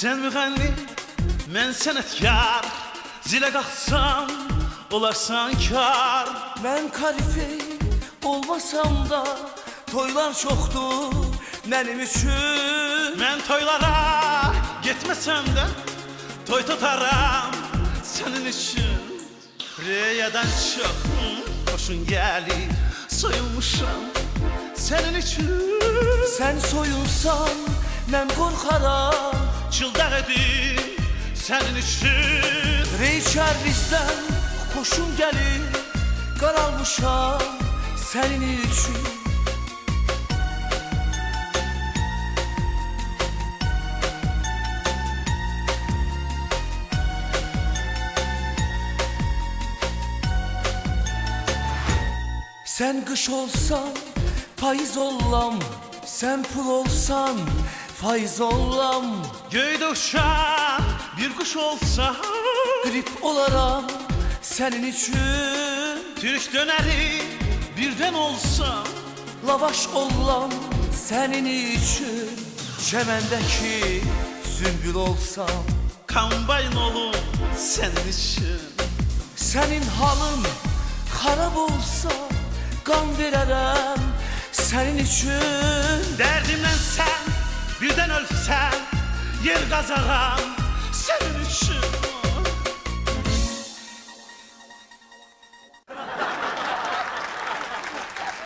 Sen müğənni, mən sənətkar, zilə qalxsam, olarsan kar. Mən kalife olmasam da toylar çoxdur mənim üçün. Mən toylara getməsəm də toy tutaram sənin üçün. Reyədən çox xoşun gəlir, soyulmuşam sənin üçün. Sən soyunsan mən qorxaram, Çıldaq edim sənin üçün. Reyçər bizdən xoşun gəlir, qaralmışam sənin üçün. Sen kış olsan payız ollam, sen pul olsan faiz ollam. Göydə uçan bir kuş olsa, Grip olaram senin için. Türk döneri birden olsa, Lavaş ollam senin için. Çemendeki sümbül olsam. Kambayn olum senin için. Senin halın harap olsa kan verərəm senin için. Derdimden sen birden ölsen, yer kazaram senin için.